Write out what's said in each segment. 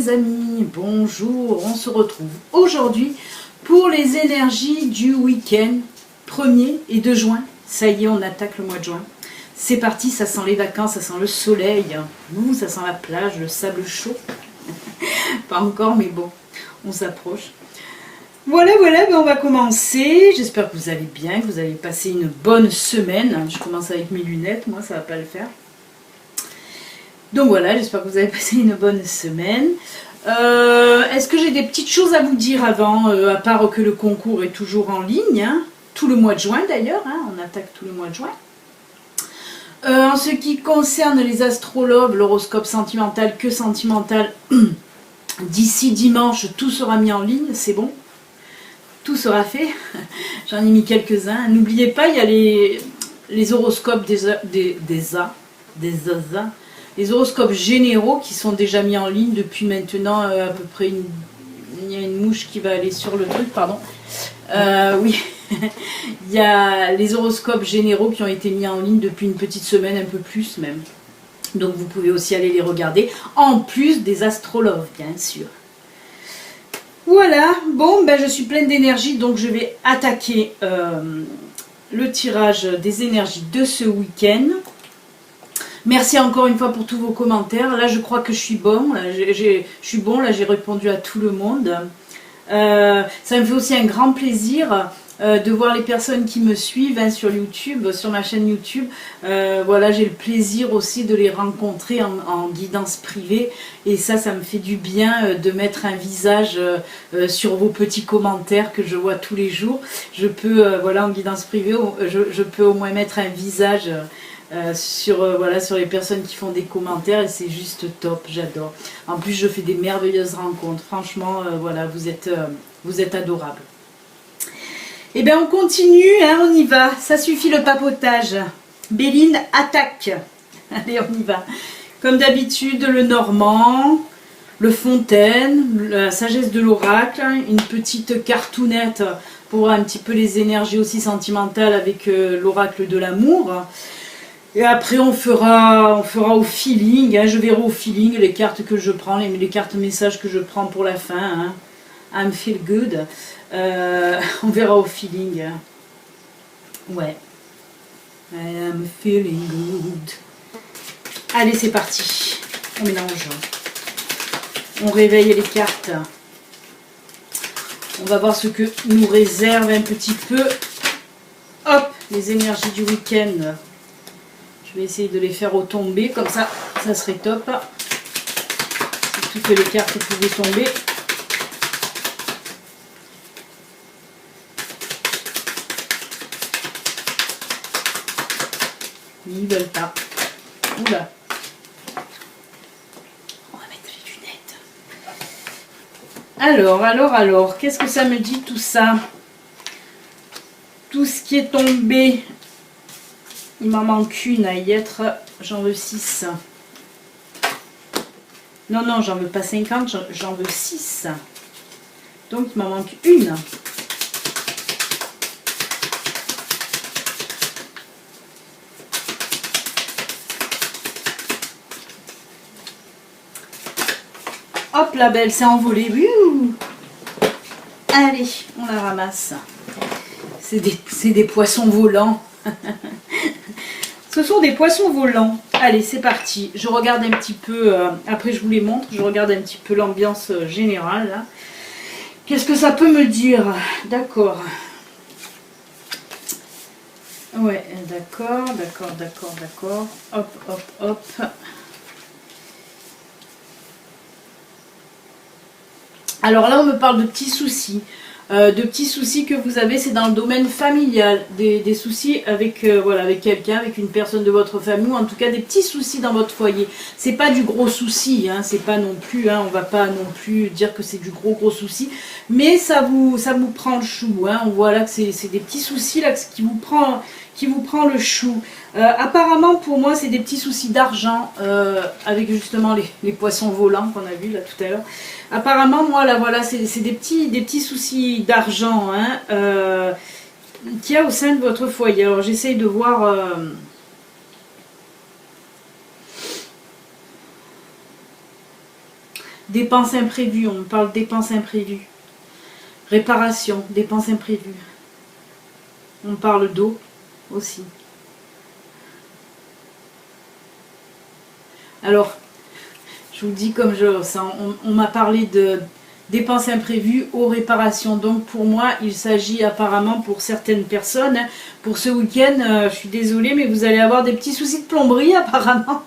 les amis, bonjour, on se retrouve aujourd'hui pour les énergies du week-end 1er et 2 juin. Ça y est, on attaque le mois de juin. C'est parti, ça sent les vacances, ça sent le soleil, ça sent la plage, le sable chaud. Pas encore, mais bon, on s'approche. Voilà, ben on va commencer. J'espère que vous allez bien, que vous avez passé une bonne semaine. Je commence avec mes lunettes, moi ça va pas le faire. Donc voilà, j'espère que vous avez passé une bonne semaine. Est-ce que j'ai des petites choses à vous dire avant, à part que le concours est toujours en ligne, hein, tout le mois de juin d'ailleurs, hein, on attaque tout le mois de juin. En ce qui concerne les astrologues, l'horoscope sentimental, que sentimental, d'ici dimanche, tout sera mis en ligne, c'est bon. Tout sera fait. J'en ai mis quelques-uns. N'oubliez pas, il y a les horoscopes les horoscopes généraux qui sont déjà mis en ligne depuis maintenant à peu près il y a une mouche qui va aller sur le truc, pardon. Oui, il y a les horoscopes généraux qui ont été mis en ligne depuis une petite semaine, un peu plus même. Donc vous pouvez aussi aller les regarder, en plus des astrologues, bien sûr. Voilà, bon, ben je suis pleine d'énergie, donc je vais attaquer le tirage des énergies de ce week-end. Merci encore une fois pour tous vos commentaires. Là, je crois que je suis bon. Là, j'ai répondu à tout le monde. Ça me fait aussi un grand plaisir de voir les personnes qui me suivent hein, sur YouTube, sur ma chaîne YouTube. Voilà, j'ai le plaisir aussi de les rencontrer en guidance privée. Et ça me fait du bien de mettre un visage sur vos petits commentaires que je vois tous les jours. Je peux, voilà, en guidance privée, je peux au moins mettre un visage voilà, sur les personnes qui font des commentaires et c'est juste top, j'adore. En plus, je fais des merveilleuses rencontres. Franchement, voilà, vous êtes adorables. Et bien, on continue, hein, on y va. Ça suffit le papotage. Béline, attaque. Allez, on y va. Comme d'habitude, le Normand, le Fontaine, la sagesse de l'oracle, une petite cartoonette pour voir un petit peu les énergies aussi sentimentales avec l'oracle de l'amour. Et après on fera au feeling, hein, je verrai au feeling les cartes que je prends, les cartes messages que je prends pour la fin. Hein. I'm feel good. On verra au feeling. Hein. Ouais. I am feeling good. Allez, c'est parti. On mélange. On réveille les cartes. On va voir ce que nous réserve un petit peu. Hop, les énergies du week-end. Je vais essayer de les faire retomber, comme ça serait top. Si toutes les cartes pouvaient tomber. Ils veulent pas. Oula. On va mettre les lunettes. Alors, qu'est-ce que ça me dit tout ça? Tout ce qui est tombé. Il m'en manque une à y être, j'en veux 6. Non, j'en veux pas 50, j'en veux 6. Donc il m'en manque une. Hop, la belle s'est envolée. Allez, on la ramasse. C'est des poissons volants. Ce sont des poissons volants. Allez, c'est parti. Je regarde un petit peu, après je vous les montre, je regarde un petit peu l'ambiance générale. Qu'est-ce que ça peut me dire? D'accord. Ouais, d'accord. Hop. Alors là, on me parle de petits soucis. Que vous avez, c'est dans le domaine familial, des soucis avec voilà, avec quelqu'un, avec une personne de votre famille, ou en tout cas des petits soucis dans votre foyer. C'est pas du gros souci, hein, c'est pas non plus, hein, on va pas non plus dire que c'est du gros souci, mais ça vous prend le chou, hein, on voit là que c'est des petits soucis là qui vous prend le chou. Apparemment pour moi c'est des petits soucis d'argent avec justement les poissons volants qu'on a vu là tout à l'heure. Apparemment moi là voilà c'est des petits soucis d'argent hein, qu'il y a au sein de votre foyer. Alors j'essaye de voir Dépenses imprévues, on parle de dépenses imprévues. Réparation, dépenses imprévues. On parle d'eau aussi. Alors, je vous dis comme je sens, on m'a parlé de dépenses imprévues aux réparations. Donc pour moi, il s'agit apparemment pour certaines personnes, hein, pour ce week-end, je suis désolée, mais vous allez avoir des petits soucis de plomberie apparemment.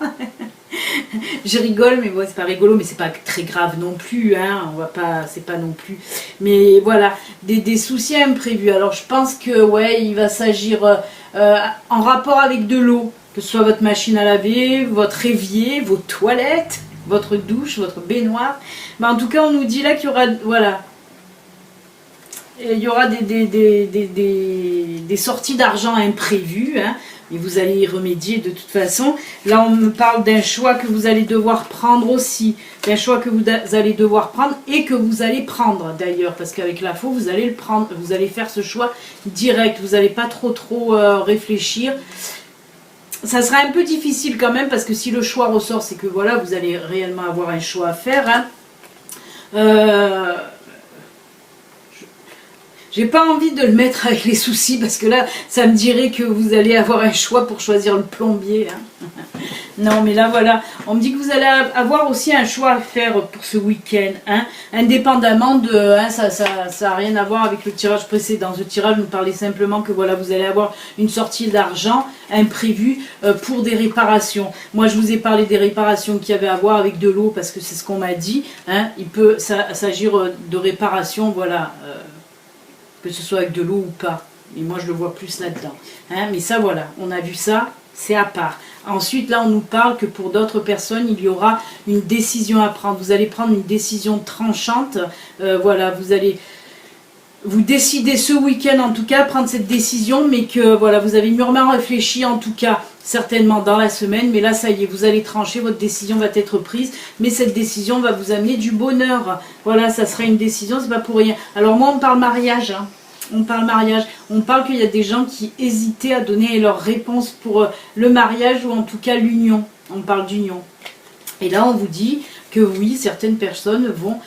Je rigole, mais bon, c'est pas rigolo, mais c'est pas très grave non plus, hein, on va pas, c'est pas non plus. Mais voilà, des soucis imprévus. Alors je pense que ouais, il va s'agir en rapport avec de l'eau, que ce soit votre machine à laver, votre évier, vos toilettes, votre douche, votre baignoire. Mais en tout cas, on nous dit là qu'il y aura, voilà, il y aura des sorties d'argent imprévues, hein, et vous allez y remédier de toute façon. Là, on me parle d'un choix que vous allez devoir prendre aussi, d'un choix que vous allez devoir prendre et que vous allez prendre d'ailleurs, parce qu'avec la faux, vous allez le prendre, vous allez faire ce choix direct, vous n'allez pas trop réfléchir. Ça sera un peu difficile quand même, parce que si le choix ressort, c'est que voilà, vous allez réellement avoir un choix à faire, hein. J'ai pas envie de le mettre avec les soucis, parce que là, ça me dirait que vous allez avoir un choix pour choisir le plombier, hein. Non, mais là, voilà. On me dit que vous allez avoir aussi un choix à faire pour ce week-end, hein, indépendamment de... Hein, ça n'a rien à voir avec le tirage précédent. Ce tirage nous parlait simplement que voilà, vous allez avoir une sortie d'argent imprévue pour des réparations. Moi, je vous ai parlé des réparations qu'il y avait à voir avec de l'eau, parce que c'est ce qu'on m'a dit, hein. Il peut s'agir de réparations, voilà... que ce soit avec de l'eau ou pas. Et moi, je le vois plus là-dedans. Hein, mais ça, voilà, on a vu ça, c'est à part. Ensuite, là, on nous parle que pour d'autres personnes, il y aura une décision à prendre. Vous allez prendre une décision tranchante. Voilà, vous allez vous décider ce week-end, en tout cas, prendre cette décision, mais que, voilà, vous avez mûrement réfléchi, en tout cas, certainement dans la semaine. Mais là, ça y est, vous allez trancher, votre décision va être prise. Mais cette décision va vous amener du bonheur. Voilà, ça sera une décision, c'est pas pour rien. Alors moi, on parle mariage, hein. On parle mariage, on parle qu'il y a des gens qui hésitaient à donner leur réponse pour le mariage ou en tout cas l'union. On parle d'union. Et là, on vous dit que oui, certaines personnes vont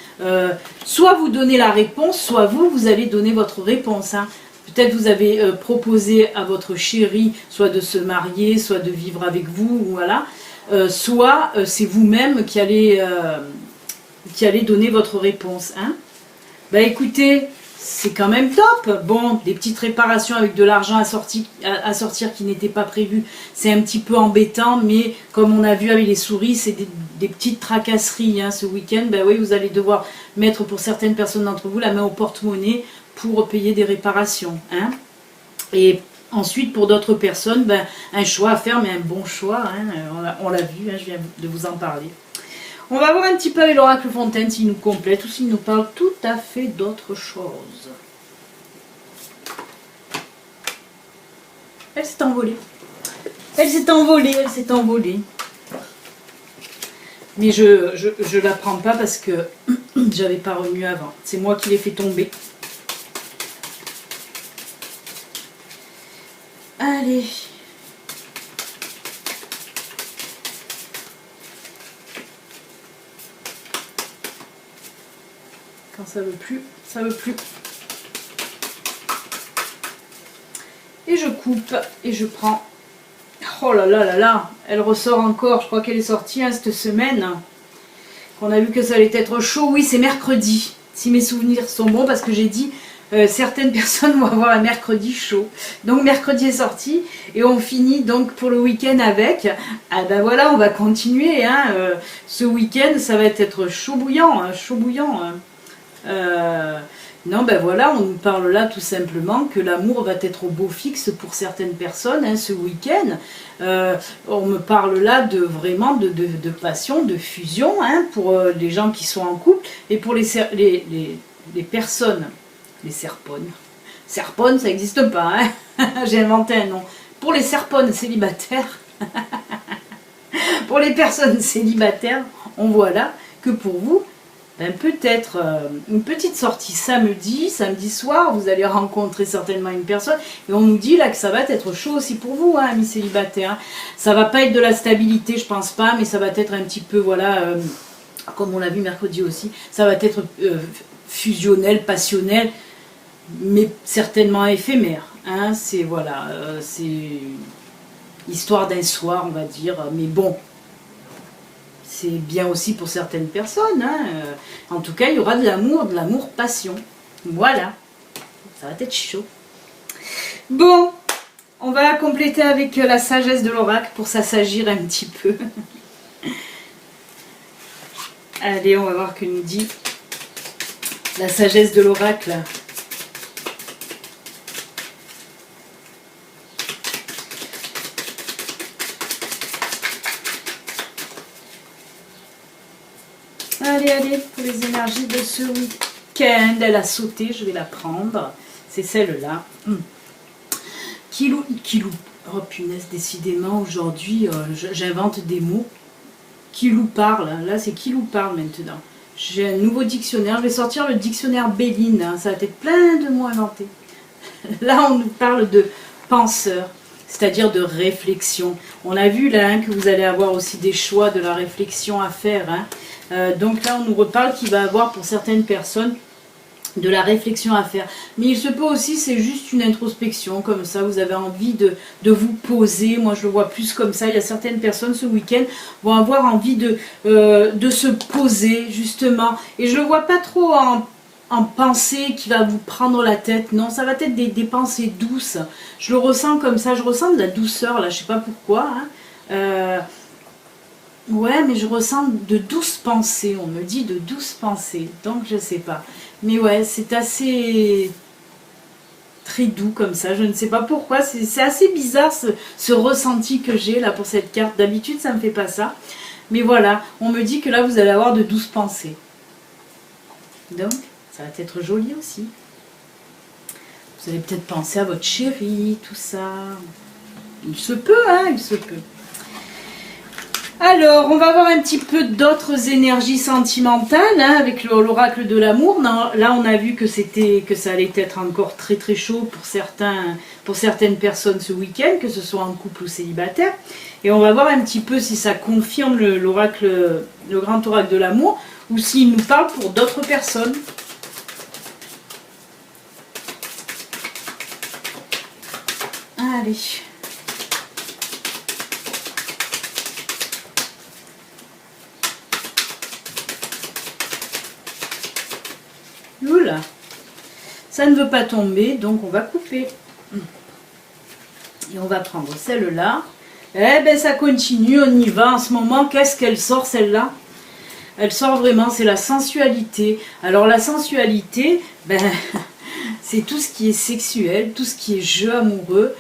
soit vous donner la réponse, soit vous allez donner votre réponse, hein. Peut-être vous avez proposé à votre chéri soit de se marier, soit de vivre avec vous, voilà. Soit c'est vous-même qui allez donner votre réponse, hein. Bah écoutez, c'est quand même top. Bon, des petites réparations avec de l'argent à sortir qui n'étaient pas prévues, c'est un petit peu embêtant, mais comme on a vu avec les souris, c'est des petites tracasseries, hein, ce week-end. Ben oui, vous allez devoir mettre pour certaines personnes d'entre vous la main au porte-monnaie pour payer des réparations, hein. Et ensuite, pour d'autres personnes, ben, un choix à faire, mais un bon choix, hein, on l'a vu, hein, je viens de vous en parler. On va voir un petit peu avec l'oracle Fontaine s'il nous complète ou s'il nous parle tout à fait d'autre chose. Elle s'est envolée. Elle s'est envolée, elle s'est envolée. Mais je la prends pas parce que j'avais pas remué avant. C'est moi qui l'ai fait tomber. Allez. Quand ça veut plus, ça veut plus. Et je coupe et je prends. Oh là là là là, elle ressort encore. Je crois qu'elle est sortie, hein, cette semaine. Qu'on a vu que ça allait être chaud. Oui, c'est mercredi. Si mes souvenirs sont bons, parce que j'ai dit certaines personnes vont avoir un mercredi chaud. Donc mercredi est sorti et on finit donc pour le week-end avec. Ah ben voilà, on va continuer, hein. Ce week-end, ça va être chaud bouillant, hein, chaud bouillant. Hein. Non, ben voilà, on nous parle là tout simplement que l'amour va être au beau fixe pour certaines personnes, hein, ce week-end. On me parle là de vraiment de passion, de fusion, hein, pour les gens qui sont en couple et pour les personnes, les serpones. Serpones, ça n'existe pas, hein. J'ai inventé un nom. Pour les serpones célibataires, pour les personnes célibataires, on voit là que pour vous, ben peut-être une petite sortie samedi soir, vous allez rencontrer certainement une personne et on nous dit là que ça va être chaud aussi pour vous, hein, amis célibataires. Ça va pas être de la stabilité, je pense pas, mais ça va être un petit peu, voilà, comme on l'a vu mercredi aussi, ça va être fusionnel, passionnel, mais certainement éphémère. Hein, c'est voilà, c'est histoire d'un soir, on va dire, mais bon, c'est bien aussi pour certaines personnes. Hein. En tout cas, il y aura de l'amour passion. Voilà, ça va être chaud. Bon, on va compléter avec la sagesse de l'oracle pour s'assagir un petit peu. Allez, on va voir que nous dit la sagesse de l'oracle. Allez, allez, pour les énergies de ce week-end, elle a sauté, je vais la prendre. C'est celle-là. Kilou. Oh punaise, décidément, aujourd'hui, j'invente des mots. Kilou parle, là c'est Kilou parle maintenant. J'ai un nouveau dictionnaire, je vais sortir le dictionnaire Béline, hein. Ça va être plein de mots inventés. Là, on nous parle de penseur, c'est-à-dire de réflexion. On a vu là hein, que vous allez avoir aussi des choix de la réflexion à faire. Hein. Donc là, on nous reparle qu'il va avoir pour certaines personnes de la réflexion à faire. Mais il se peut aussi, c'est juste une introspection, comme ça, vous avez envie de vous poser. Moi, je le vois plus comme ça. Il y a certaines personnes, ce week-end, vont avoir envie de se poser, justement. Et je le vois pas trop en pensée qui va vous prendre la tête. Non, ça va être des pensées douces. Je le ressens comme ça. Je ressens de la douceur, là. Je sais pas pourquoi. Hein. Ouais, mais je ressens de douces pensées. On me dit de douces pensées. Donc, je sais pas. Mais ouais, c'est assez très doux comme ça. Je ne sais pas pourquoi. C'est assez bizarre ce ressenti que j'ai là pour cette carte. D'habitude, ça ne me fait pas ça. Mais voilà, on me dit que là, vous allez avoir de douces pensées. Donc, ça va être joli aussi. Vous allez peut-être penser à votre chérie, tout ça. Il se peut, hein, il se peut. Alors, on va voir un petit peu d'autres énergies sentimentales hein, avec l'oracle de l'amour. Là, on a vu que ça allait être encore très très chaud pour certaines personnes ce week-end, que ce soit en couple ou célibataire. Et on va voir un petit peu si ça confirme le grand oracle de l'amour ou s'il nous parle pour d'autres personnes. Allez. Oula, ça ne veut pas tomber, donc on va couper. Et on va prendre celle-là. Eh ben ça continue, on y va en ce moment. Qu'est-ce qu'elle sort celle-là? Elle sort vraiment, c'est la sensualité. Alors la sensualité, ben, c'est tout ce qui est sexuel, tout ce qui est jeu amoureux.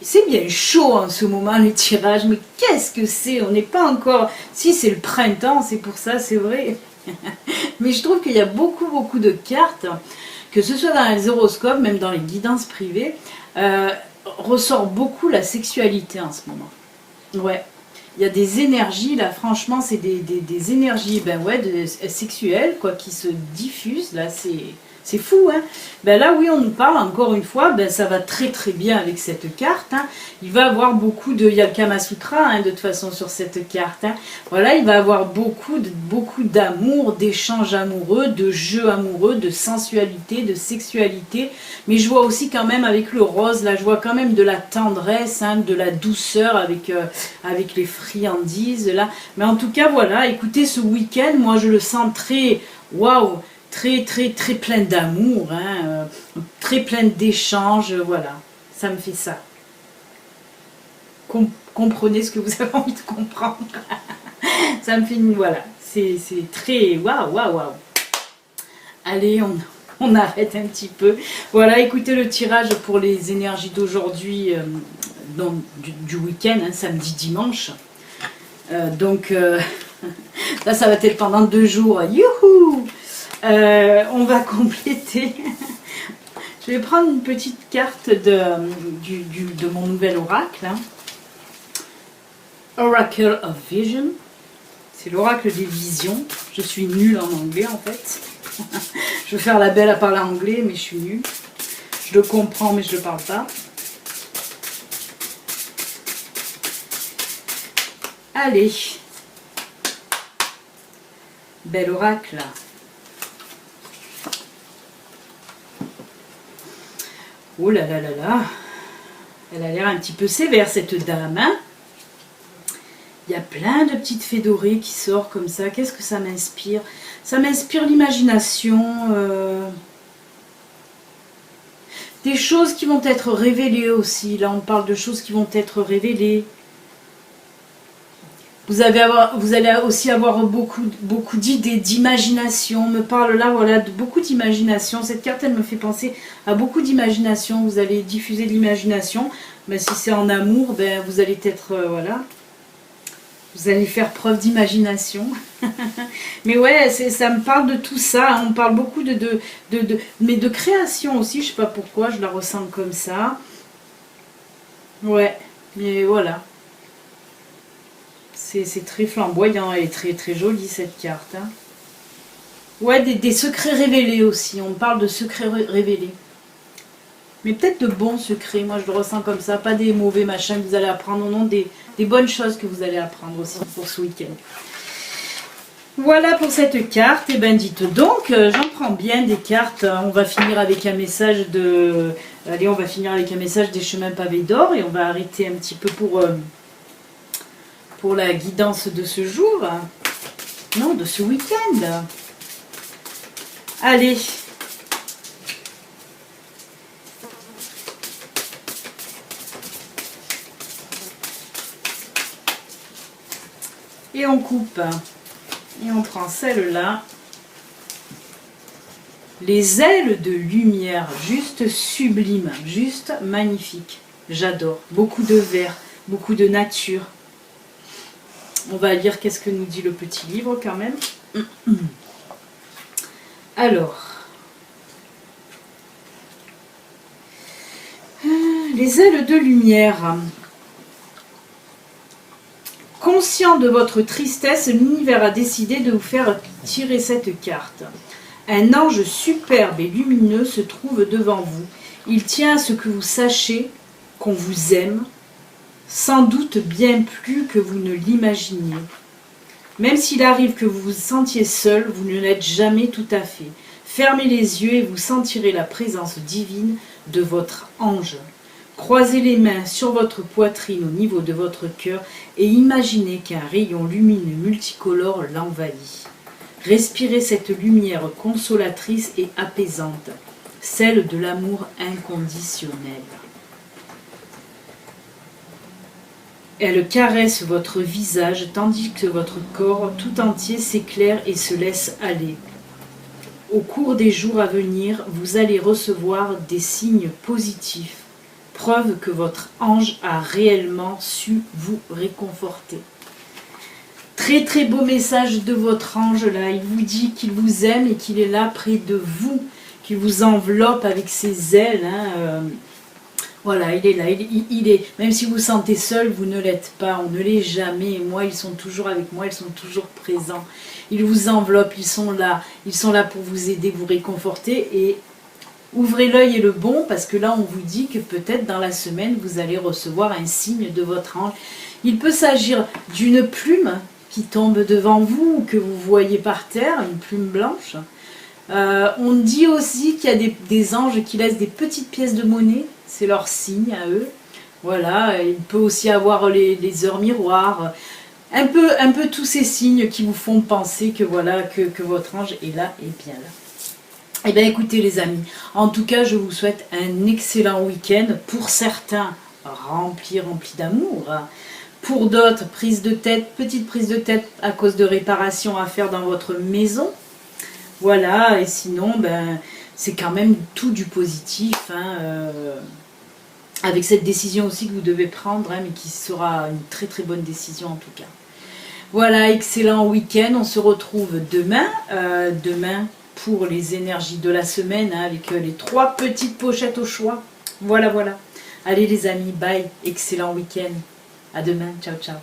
C'est bien chaud en ce moment le tirage, mais qu'est-ce que c'est? On n'est pas encore... Si c'est le printemps, c'est pour ça, c'est vrai. Mais je trouve qu'il y a beaucoup de cartes, que ce soit dans les horoscopes, même dans les guidances privées, ressort beaucoup la sexualité en ce moment. Ouais, il y a des énergies, là, franchement, c'est des énergies sexuelles quoi, qui se diffusent, là, c'est fou, hein. Ben là, oui, on nous parle, encore une fois, ben, ça va très très bien avec cette carte. Hein. Il va avoir beaucoup de... Il y a le Kama Sutra, hein, de toute façon, sur cette carte. Hein. Voilà, il va avoir beaucoup d'amour, d'échanges amoureux, de jeux amoureux, de sensualité, de sexualité. Mais je vois aussi quand même avec le rose, là, je vois quand même de la tendresse, hein, de la douceur avec les friandises, là. Mais en tout cas, voilà, écoutez, ce week-end, moi, je le sens très... Waouh! Très plein d'amour, hein, très plein d'échanges, voilà, ça me fait ça. Comprenez ce que vous avez envie de comprendre. Ça me fait, voilà, c'est très, waouh. Allez, on arrête un petit peu. Voilà, écoutez le tirage pour les énergies d'aujourd'hui, du week-end, hein, samedi, dimanche. Là, ça va être pendant 2 jours. Youhou! On va compléter. Je vais prendre une petite carte de mon nouvel oracle. Hein. Oracle of Vision. C'est l'oracle des visions. Je suis nulle en anglais en fait. Je veux faire la belle à parler anglais, mais je suis nulle. Je le comprends, mais je ne le parle pas. Bel oracle. Oh là là là là. Elle a l'air un petit peu sévère cette dame, hein. Il y a plein de petites fées dorées qui sortent comme ça. Qu'est-ce que ça m'inspire? Ça m'inspire l'imagination. Des choses qui vont être révélées aussi. Là, on parle de choses qui vont être révélées. Vous allez aussi avoir beaucoup d'idées, d'imagination. On me parle là, voilà, de beaucoup d'imagination. Cette carte, elle me fait penser à beaucoup d'imagination. Vous allez diffuser de l'imagination. Mais si c'est en amour, ben, vous allez être, voilà... Vous allez faire preuve d'imagination. Mais ouais, ça me parle de tout ça. On parle beaucoup mais de création aussi. Je sais pas pourquoi, je la ressens comme ça. Ouais, mais voilà. C'est très flamboyant et très très jolie cette carte. Hein. Ouais, des secrets révélés aussi. On parle de secrets révélés. Mais peut-être de bons secrets, moi je le ressens comme ça, pas des mauvais machins que vous allez apprendre, non, des bonnes choses que vous allez apprendre aussi pour ce week-end. Voilà pour cette carte, et ben dites donc, j'en prends bien des cartes, on va finir avec un message de... Allez, on va finir avec un message des chemins pavés d'or, et on va arrêter un petit peu pour la guidance de ce jour, non, de ce week-end. Allez. Et on coupe. Et on prend celle-là. Les ailes de lumière, juste sublime, juste magnifique. J'adore. Beaucoup de vert, beaucoup de nature. On va lire qu'est-ce que nous dit le petit livre quand même. Alors. Les ailes de lumière. Conscient de votre tristesse, l'univers a décidé de vous faire tirer cette carte. Un ange superbe et lumineux se trouve devant vous. Il tient à ce que vous sachiez qu'on vous aime, sans doute bien plus que vous ne l'imaginiez. Même s'il arrive que vous vous sentiez seul, vous ne l'êtes jamais tout à fait. Fermez les yeux et vous sentirez la présence divine de votre ange. Croisez les mains sur votre poitrine au niveau de votre cœur et imaginez qu'un rayon lumineux multicolore l'envahit. Respirez cette lumière consolatrice et apaisante, celle de l'amour inconditionnel. Elle caresse votre visage tandis que votre corps tout entier s'éclaire et se laisse aller. Au cours des jours à venir, vous allez recevoir des signes positifs. Preuve que votre ange a réellement su vous réconforter. Très très beau message de votre ange là. Il vous dit qu'il vous aime et qu'il est là près de vous, qu'il vous enveloppe avec ses ailes. Hein. Voilà, il est là. Il est. Même si vous vous sentez seul, vous ne l'êtes pas. On ne l'est jamais. Et moi, ils sont toujours avec moi. Ils sont toujours présents. Ils vous enveloppent. Ils sont là. Ils sont là pour vous aider, vous réconforter et ouvrez l'œil et le bon, parce que là, on vous dit que peut-être dans la semaine, vous allez recevoir un signe de votre ange. Il peut s'agir d'une plume qui tombe devant vous, ou que vous voyez par terre, une plume blanche. On dit aussi qu'il y a des anges qui laissent des petites pièces de monnaie, c'est leur signe à eux. Voilà, il peut aussi avoir les heures miroirs, un peu tous ces signes qui vous font penser que voilà que votre ange est là et bien là. Eh bien écoutez les amis, en tout cas je vous souhaite un excellent week-end. Pour certains, rempli d'amour. Pour d'autres, petite prise de tête à cause de réparations à faire dans votre maison. Voilà, et sinon, ben, c'est quand même tout du positif. Hein, avec cette décision aussi que vous devez prendre, hein, mais qui sera une très très bonne décision en tout cas. Voilà, excellent week-end. On se retrouve demain. Demain, pour les énergies de la semaine, hein, avec les 3 petites pochettes au choix. Voilà, voilà. Allez les amis, bye, excellent week-end. À demain, ciao, ciao.